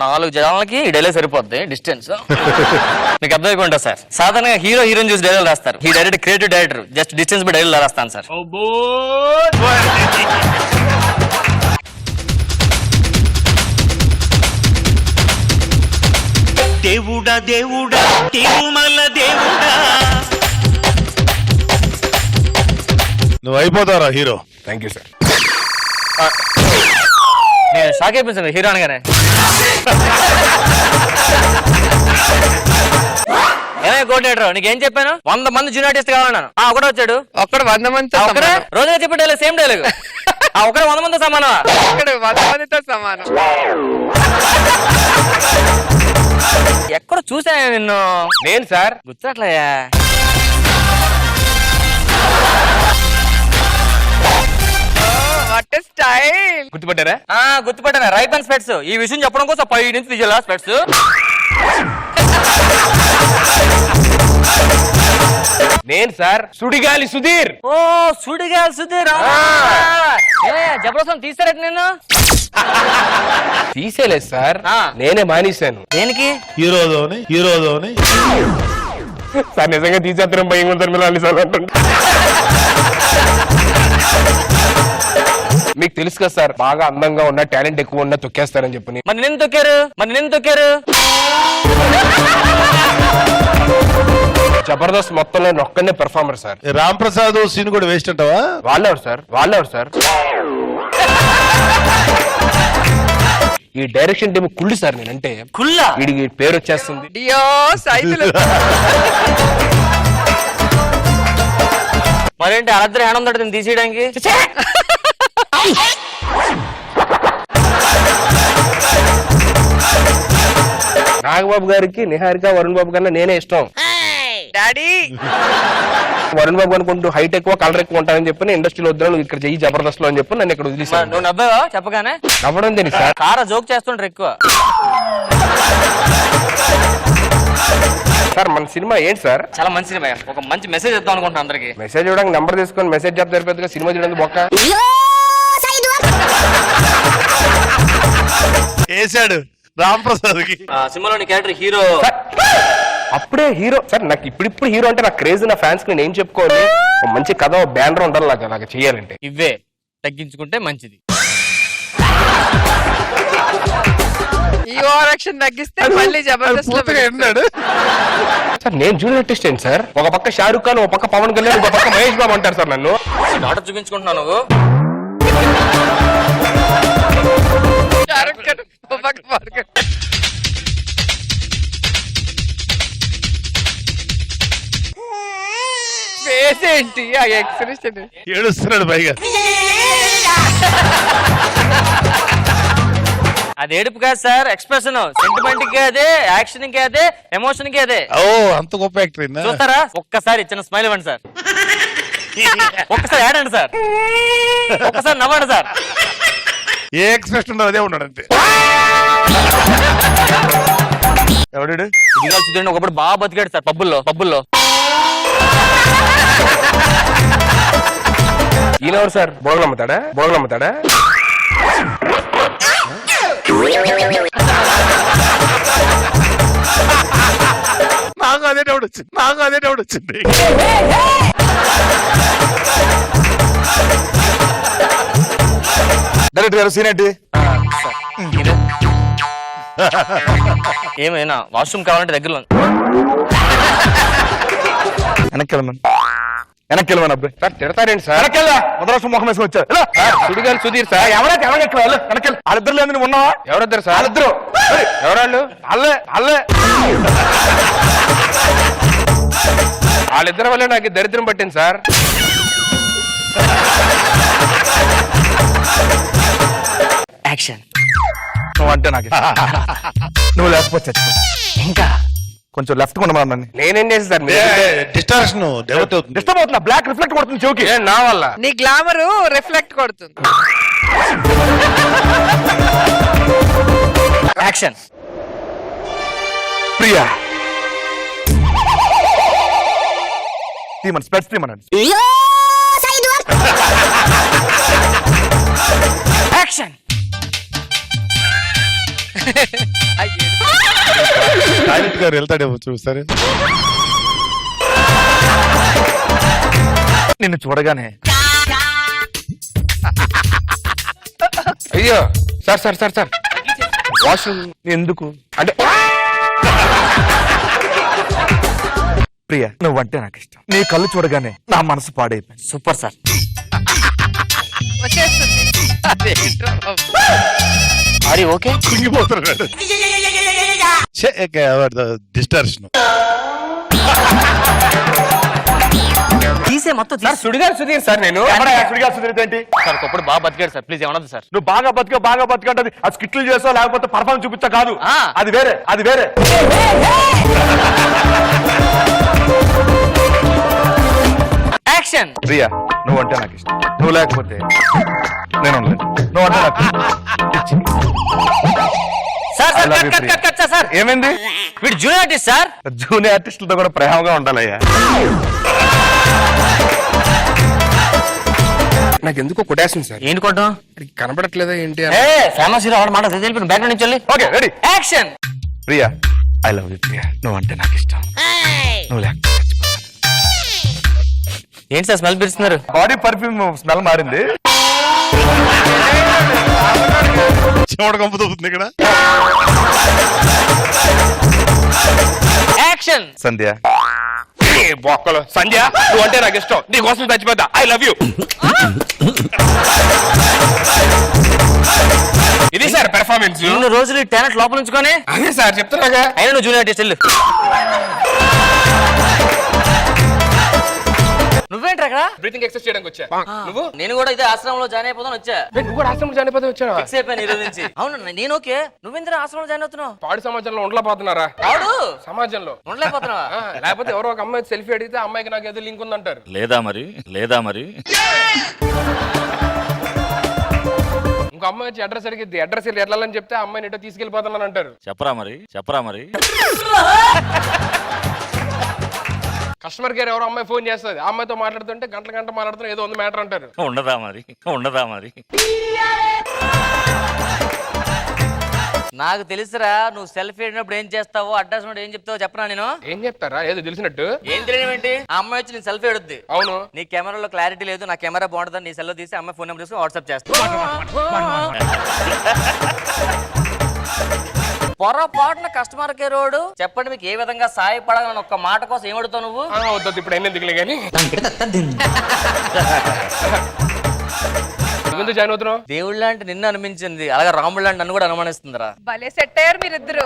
4 జనాలకి ఈ డైలాగ్ సరిపోద్ది డిస్టెన్స్. మీకు అర్థమైపోయింటా సార్. సాధారణంగా హీరో హీరోయిన్ చూసి డైలాగ్ రాస్తారు. ఈ direct creative director just distance by dialogue రాస్తాను సార్. దేవుడా దేవుడా తిరుమల దేవుడా. నువ్వు అయిపోతారా హీరో. Thank you sir. నేను షాక్ అయిపోయింది హీరో అనగానే. ఏమే కోఆర్డినేటర్ నీకేం చెప్పాను? 100 మంది జూనియర్ ఆర్టిస్ట్ కావాలన్నాను. ఒకడే వచ్చాడు. ఒక్కడు 100 మందితో ఒకడే రోజుగా చెప్పే డైలాగ్ సేమ్ డైలాగ్. ఒకడే 100 మందితో సమానమా? ఒక్కడు 100 మందితో సమానం. ఎక్కడ చూసాను నిన్ను? నేను సార్ గుర్తుట్లయ్యా. What style. గుర్తుపట్టారా? గుర్తుపట్టాను. Rayban specs. ఈ విషయం చెప్పడం కోసం 5 నుంచి తీయాలా స్పెట్స్? నేను సార్ సుడిగాలి సుధీర్. ఓ సుడిగాలి సుధీర్. జబర్దస్త్ తీసారట నేను. తీసేలేదు సార్, నేనే మానేశాను. దేనికి? హీరోదోని సార్ నిజంగా తీసేత్తరం భయం ఉంటారు మీరు అన్నిసార్లు అంటుంటే. మీకు తెలుసు కదా సార్, బాగా అందంగా ఉన్న టాలెంట్ ఎక్కువ ఉన్న తొక్కేస్తారని చెప్పని. మరి నేను తొక్కారు. జబర్దస్త్ మొత్తంలో ఒక్కనే performer sir. Ram Prasad scene కూడా వేస్ట్ అంటావా? వాళ్ళెవరు సార్? ఈ డైరెక్షన్ టీమ్ కుళ్ళు సార్. నేనంటే కుల్లా వీడికి పేరు వచ్చేస్తుంది. డియో సైకిల్. మరేంటి అరద్ర హ్యాండ్ ఉందట తీసేయడానికి? నాగబాబు గారికి నిహారిక వరుణ్ బాబు కన్నా నేనే ఇష్టం. డాడీ వరుణ్ బాబు అనుకుంటూ హైట్ ఎక్కువ కలర్ ఎక్కువ ఉంటానని చెప్పి ఇండస్ట్రీలో వద్దాను, నువ్వు ఇక్కడ చెయ్యి జబర్దస్త్ లో అని చెప్పి నన్ను ఇక్కడ వదిలేసాను. నువ్వు నవ్వావా చెప్పగానే? నవ్వడం దేని సార్? కారా జోక్ చేస్తుంటారు ఎక్కువ. సార్ మన సినిమా ఏంటి సార్? చాలా మంచి సినిమా. ఒక మంచి మెసేజ్ ఇద్దాం అనుకుంటున్నాను అందరికి. మెసేజ్ ఇవ్వడానికి నెంబర్ తీసుకొని మెసేజ్ చెప్తారు పెద్దగా, సినిమా చూడండి బొక్క వేసాడు రామ్ ప్రసాద్ కి. సినిమాలోని క్యారెక్టర్ హీరో. అప్పుడే హీరో సార్. నాకు ఇప్పుడు హీరో అంటే నాకు క్రేజ్. నా ఫ్యాన్స్ కి నేను చెప్పుకోవాలి. ఒక మంచి కథ, బ్యానర్ ఉండాలి నాకు అలాగ చెయ్యాలంటే. ఇవే తగ్గించుకుంటే మంచిది. ఈ ఓవరాక్షన్ తగ్గిస్తే మళ్ళీ జబర్దస్త్ లో అన్నాడు సార్. నేను జూనియర్ ఆర్టిస్ట్ ఏంటి సార్? ఒక పక్క షారుఖ్ ఖాన్, ఒక పక్క పవన్ కళ్యాణ్, ఒక పక్క మహేష్ బాబు అంటారు సార్ నన్ను. డాటర్ చూపించుకుంటున్నావు నువ్వు. ఫేస్ ఏంటి ఆ ఎక్స్ప్రెషన్? ఏడుస్తున్నాడు పైగా. అది ఏడుపు కాదు సార్, ఎక్స్ప్రెషన్. సెంటిమెంట్ కి అదే, యాక్షన్ కి అదే, ఎమోషన్ కి అదే. ఓ అంత గొప్ప యాక్టర్. చూస్తారా? ఒక్కసారి చిన్న స్మైల్ ఇవ్వండి సార్. ఒక్కసారి ఆడండి సార్. ఒక్కసారి నవ్వండి సార్. ఏ ఎక్స్ప్రెషన్ ఉండదు అదే ఉన్నాడు అంతే. ఎవడు ఇదిగా చూడండి, ఒకప్పుడు బాగా బతికాడు సార్ పబ్బుల్లో. ఈయనెవరు సార్? బోగలు అమ్ముతాడా? నాకు అదే డౌట్ వచ్చింది. డైరెక్టర్ గారు సీన్ ఏంటి? ఏమైనా వాష్రూమ్ కావాలంటే దగ్గరలో. వెనక్కి వెళ్ళమని అబ్బాయి సార్ తిడతారేంటి సార్? మొదలవసం ముఖం వేసుకొని వచ్చారు. సుడిగాలి సుధీర్ సార్. వాళ్ళిద్దరు లేదు నువ్వు ఉన్నావా? ఎవరిద్దరు సార్? వాళ్ళిద్దరు. ఎవరాళ్ళు? అల్లే వాళ్ళిద్దరి వల్ల నాకు దరిద్రం పట్టింది సార్. యాక్షన్. నువ్వు అంటే నాకు నువ్వు లేకపోతే ఇంకా కొంచెం లెఫ్ట్ కొనమన్నా. నేనేం చేసి సార్? డిస్టార్షన్ డిస్టర్బ్ అవుతున్నా. బ్లాక్ రిఫ్లెక్ట్ కొడుతుంది చెవుకి. నా వల్ల నీ గ్లామర్ రిఫ్లెక్ట్ కొడుతుంది. యాక్షన్. ప్రియా తీమని స్పెట్స్ తీమనండి. యాక్షన్. టాయిలెట్ గారు వెళ్తాడేమో చూస్తారు. నిన్ను చూడగానే అయ్యో sir sir sir sir washroom ఎందుకు అంటే ప్రియా నువ్వంటే నాకు ఇష్టం. నీ కళ్ళు చూడగానే నా మనసు పాడైపోయింది. Super sir. వచ్చేస్తుంది అదేంట్రా బాబు. అది ఓకే. కుంగిపోతున్నాడు. డిస్టర్షన్. తీసే మొత్తం సార్ సుడిగారు సుధీర్ సార్ నేను ఏంటి సార్ ఒకప్పుడు బాగా బతికాడు సార్, ప్లీజ్ ఏమన్నది సార్. నువ్వు బాగా బతికంటది ఆ స్కిట్లు చేసావు లేకపోతే పర్ఫార్మెన్స్ చూపించా కాదు. ఆ. అది వేరే. యాక్షన్. ప్రియా నువ్వంటే నాకు ఇష్టం. నువ్వు లేకపోతే నేను ఉండలేను. నువ్వంటే నాకు పిచ్చి. Sir I sir love you, cut Priya. Cut cut sir. ఏమైంది? వీడు జూనియర్ ఆర్టిస్ట్ సార్. జూనియర్ ఆర్టిస్టులతో కూడా ప్రేమగా ఉండాలయ్యా. నాకు ఎందుకో కొట్టేస్తుంది సార్. ఏంటి కొట్టం? కనబడట్లేదా ఏంటి ఏ ఫేమస్ హీరో వాడు మాట తెలిపి బ్యాక్ నుంచి వెళ్ళి. Okay ready. Action. Priya I love you Priya. నువ్వంటే నాకు ఇష్టం. నువ్వు లేకపోతే చచ్చిపోతాను. ఏంటి సార్ స్మెల్ పిలుస్తున్నారు? బాడీ పర్ఫ్యూమ్ స్మెల్ మారింది. చెమట కంపుతుంది ఇక్కడ. యాక్షన్. సంధ్య బొక్కలు సంధ్య నువ్వు అంటే నాకు ఇష్టం. నీ కోసం చచ్చిపోతా. I love you. ఇది సార్ పెర్ఫార్మెన్స్. ఇన్ని రోజులు టాలెంట్ లోపల ఉంచుకొని అదే సార్ చెప్తున్నాగా. అయినా నువ్వు జూనియర్ ఆర్టిస్ట్ వెళ్ళు. నువ్వేంటి అక్కడ? బ్రీతింగ్ ఎక్సర్సైజ్ చేయడానికి వచ్చా. నువ్వు నేను కూడా ఇదే ఆశ్రమంలో జాయిన్ అయిపోతాను వచ్చా. నువ్వు కూడా ఆశ్రమం జాయిన్ అయిపోతే వచ్చావా? ఫిక్స్ అయిపోయాను ఈ రోజు నుంచి. అవును నేను ఓకే. నువ్వెందుకు ఆశ్రమంలో జాయిన్ అవుతున్నావు? పాడు సమాజంలో ఉండలేకపోతున్నారా? ఆడు సమాజంలో ఉండలేకపోతున్నావా? లేకపోతే ఎవరో ఒక అమ్మాయి సెల్ఫీ అడిగితే అమ్మాయికి నాకు ఏదో లింక్ ఉందంటారు. లేదా మరి ఇంకో అమ్మాయి వచ్చి అడ్రస్ అడిగిద్ది. అడ్రస్ వెళ్ళాలని చెప్తే ఆ అమ్మాయిని ఎటో తీసుకెళ్ళిపోతానని అంటారు. చెప్పరా మరి కస్టమర్ కేర్ ఎవరో అమ్మాయి ఫోన్ చేస్తుంది. ఆ అమ్మాయితో మాట్లాడుతుంటే గంట మాట్లాడుతున్నా ఏదో ఉంది మ్యాటర్ అంటారు. ఉండదా మరి నాకు తెలుసురా నువ్వు సెల్ఫీ అడిగినప్పుడు ఏం చేస్తావో అడ్రస్ ఉన్నప్పుడు ఏం చెప్తావో చెప్పనా నేను. ఏం చెప్తారా ఏదో తెలిసినట్టు? ఏం తెలియనివేంటి? ఆ అమ్మాయి వచ్చి నేను సెల్ఫీ అడుద్ది. అవును నీ కెమెరాలో క్లారిటీ లేదు, నా కెమెరా బాగుంటుంది, నీ సెల్లో తీసి అమ్మాయి ఫోన్ నెంబర్ తీసుకుని వాట్సాప్ చేస్తా. పొరపాటున కస్టమర్ కేర్ రోడ్ చెప్పండి మీకు ఏ విధంగా సాయపడాలని ఒక్క మాట కోసం ఏమడుతావు నువ్వు? వద్దు ఇప్పుడు అయినా దిగులే కానీ ముందు జాయిన్ అవుతున్నావు. దేవుళ్ళ అంటే నిన్ను అనిపించింది, అలాగే రాముళ్ళ అంటే నన్ను కూడా అనుమానిస్తుందిరా. భలే సెట్ అయ్యారు మీరిద్దరు.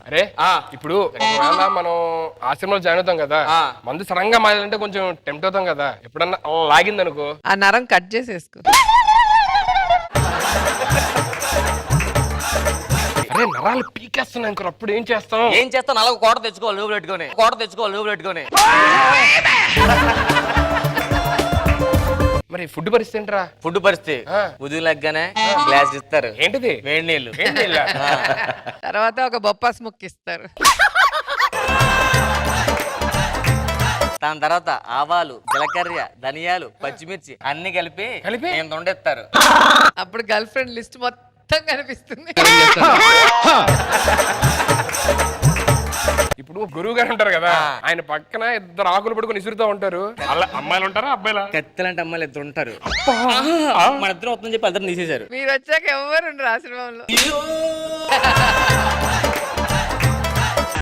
అరే ఇప్పుడు ఒకవేళ మనం ఆశ్రమంలో జాయిన్ అవుతాం కదా, మందు సడన్ గా మారాలంటే కొంచెం టెంప్ట్ అవుతాం కదా. ఎప్పుడన్నా లాగింది అనుకో ఆ నరం కట్ చేసేసుకో. అరే నరాలు పీకేస్తున్నాయి ఇంకో అప్పుడు ఏం చేస్తాం? ఏం చేస్తావు? నలుగు కోట తెచ్చుకోవాలి నువ్వు పెట్టుకొని. మరి ఫుడ్ పరిస్థితి ఏంట్రా? ఫుడ్ పరిస్థితి ఉదయం లెగ్గానే గ్లాస్ ఇస్తారు. ఏంటిది? వేడి నీళ్ళు. తర్వాత ఒక బొప్పాస్ ముక్కిస్తారు. దాని తర్వాత ఆవాలు, జీలకర్ర, ధనియాలు, పచ్చిమిర్చి అన్ని కలిపి నేను వండేస్తారు. అప్పుడు గర్ల్ ఫ్రెండ్ లిస్ట్ మొత్తం కనిపిస్తుంది. ఇప్పుడు గురువు గారు ఉంటారు కదా, ఆయన పక్కన ఇద్దరు ఆకులు పడుకొని ఇసురుతూ ఉంటారు. అలా అమ్మాయిలు ఉంటారా అబ్బాయిలా? కత్తిలాంటి అమ్మాయిలు ఇద్దరు ఉంటారు. మన ఇద్దరు వస్తుందని చెప్పి అద్దరు తీసేశారు. మీరు వచ్చాక ఎవరు ఉండరు ఆశ్రమంలో.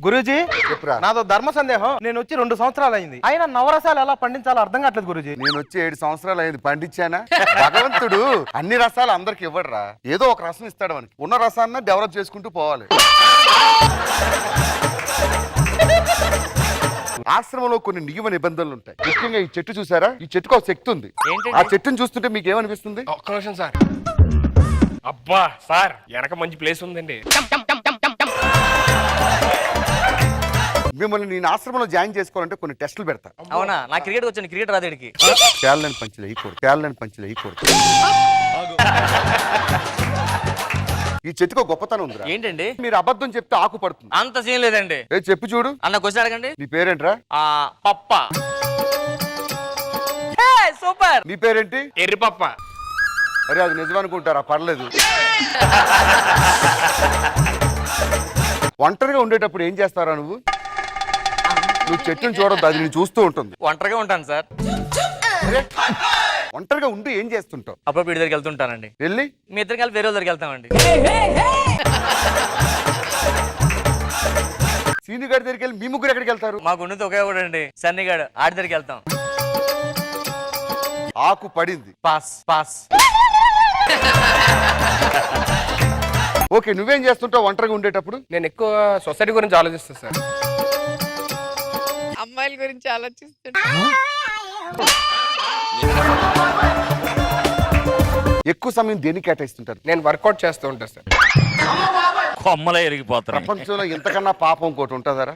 గురూజీ నాదో ధర్మ సందేహం. నేను వచ్చి 2 సంవత్సరాలు అయింది, అయినా నవరసాలు ఎలా పండించాలో అర్థం కావట్లేదు గురూజీ. నేను వచ్చి 7 సంవత్సరాలు అయింది, పండించానా? భగవంతుడు అన్ని రసాలు అందరికి ఇవ్వడరా, ఏదో ఒక రసం ఇస్తాడు మనకి. ఉన్న రసాన్ని డెవలప్ చేసుకుంటూ పోవాలి. ఆశ్రమంలో కొన్ని నియమ నిబంధనలు ఉంటాయి. ముఖ్యంగా ఈ చెట్టు చూసారా? ఈ చెట్టుకు ఒక శక్తి ఉంది. ఆ చెట్టును చూస్తుంటే మీకు ఏమనిపిస్తుంది? ఒక్క నిమిషం సార్. అబ్బా సార్ వెనక మంచి ప్లేస్ ఉందండి. మిమ్మల్ని నేను ఆశ్రమంలో జాయిన్ చేసుకోవాలంటే కొన్ని టెస్టులు పెడతా. అవునా? నా క్రికెట్ వచ్చాను, క్రికెట్ రాదేడికి. పేర్లని పంచులు వేయకూడదు. ఈ చెట్టుకు గొప్పతనం ఉందిరా. ఏంటండి? మీరు అబద్ధం చెప్తే ఆకు పడుతుంది. అంత సీన్ లేదండి. చెప్పు చూడు. అన్న క్వశ్చన్ అడగండి. నీ పేరేంట్రా? పప్ప. సూపర్. నీ పేరేంటి? ఎర్రి పప్ప. అరే అది నిజం అనుకుంటారా? పర్లేదు. ఒంటరిగా ఉండేటప్పుడు ఏం చేస్తారా నువ్వు? నువ్వు చెట్టుని చూడొద్దు, అది నేను చూస్తూ ఉంటుంది. ఒంటరిగా ఉంటాను సార్. అరే, ఒంటరిగా ఉండి ఏం చేస్తుంటావు? అప్పుడు వీడి దగ్గరికి వెళ్తుంటానండి. వెళ్ళి మీ ఇద్దరు కలిపి వేరే వాళ్ళ దగ్గరికి వెళ్తామండి. సీని గారి దగ్గరికి వెళ్ళి మీ ముగ్గురు ఎక్కడికి వెళ్తారు? మా గుండెతో ఒకే ఒకడండి, సన్నిగాడు, ఆడి దగ్గరికి వెళ్తాం. ఆకు పడింది. Pass pass. ఓకే, నువ్వేం చేస్తుంటావు ఒంటరిగా ఉండేటప్పుడు? నేను ఎక్కువ సొసైటీ గురించి ఆలోచిస్తాను సార్. అమ్మాయిల గురించి ఆలోచిస్తుంటా. ఎక్కువ సమయం దేనికి కేటాయిస్తుంటారు? నేను వర్కౌట్ చేస్తూ ఉంటాను సార్. కొమ్మలే ఎరిగిపోతారు. ప్రపంచంలో ఇంతకన్నా పాపం ఇంకోటి ఉంటుందరా?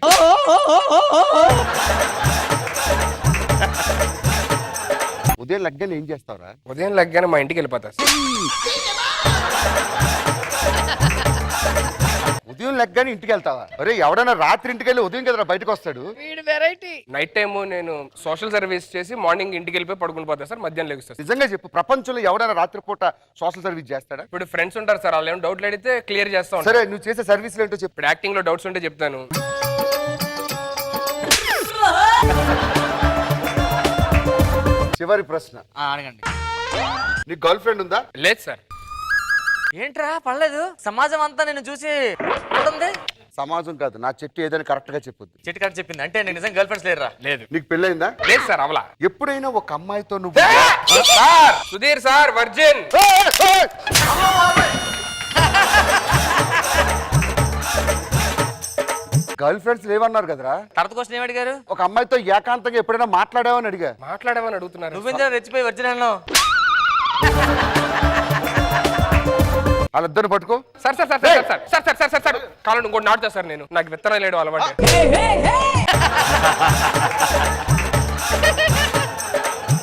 ఉదయం లగ్గానే ఏం చేస్తావురా? ఉదయం లగ్గానే మా ఇంటికి వెళ్ళిపోతా సార్. ఉదయం లగ్గానే ఇంటికి వెళ్తావా? అరే ఎవడైనా రాత్రి ఇంటికి వెళ్ళి ఉదయం కదరా బయటకు వస్తాడు. వీడు వెరైటీ. నైట్ టైం నేను సోషల్ సర్వీస్ చేసి మార్నింగ్ ఇంటికి వెళ్ళిపోయి పడుకుని పోతా సార్. మధ్యాహ్నం లెగుస్తా సార్. నిజంగా చెప్పు, ప్రపంచంలో ఎవడైనా రాత్రిపూట సోషల్ సర్వీస్ చేస్తాడా? ఇప్పుడు ఫ్రెండ్స్ ఉంటారు సార్, వాళ్ళు ఏమైనా డౌట్లు అడిగితే క్లియర్ చేస్తా ఉంటారు. సరే, నువ్వు చేసే సర్వీసులు ఏంటో చెప్పు. ఇప్పుడు యాక్టింగ్ లో డౌట్స్ ఉంటే చెప్తాను. చివరి ప్రశ్న, అడగండి. నీ గర్ల్ ఫ్రెండ్ ఉందా? లేదు సార్. ఏంట్రా పర్లేదు, సమాజం అంతా నేను చూసి ఉంది. సమాజం కాదు, నా చెట్టు ఏదైనా కరెక్ట్ గా చెప్పొద్దు. చెట్టు కాడ చెప్పింది అంటే నేను నిజంగా గర్ల్ ఫ్రెండ్స్ లేరురా. లేదు నీకు పెళ్ళైందా? లేదు సార్, అవలా. ఎప్పుడైనా ఒక అమ్మాయితో నువ్వు sir Sudheer sir virgin. Girl friends లేవన్నారు కదరా? తర్వాత క్వశ్చన్ ఏమి అడిగారు? ఒక అమ్మాయితో ఏకాంతంగా ఎప్పుడైనా మాట్లాడావని అడిగా. మాట్లాడేవని అడుగుతున్నారు. నువ్వెందుకు రెచ్చిపోయి వచ్చినాను? వాళ్ళిద్దరిని పట్టుకో. Sir sir sir sir sir sir sir sir sir కాలండి ఇంకోటి నాటుతా సార్. నేను నాకు విత్తనాలు లేడు అలవాటు.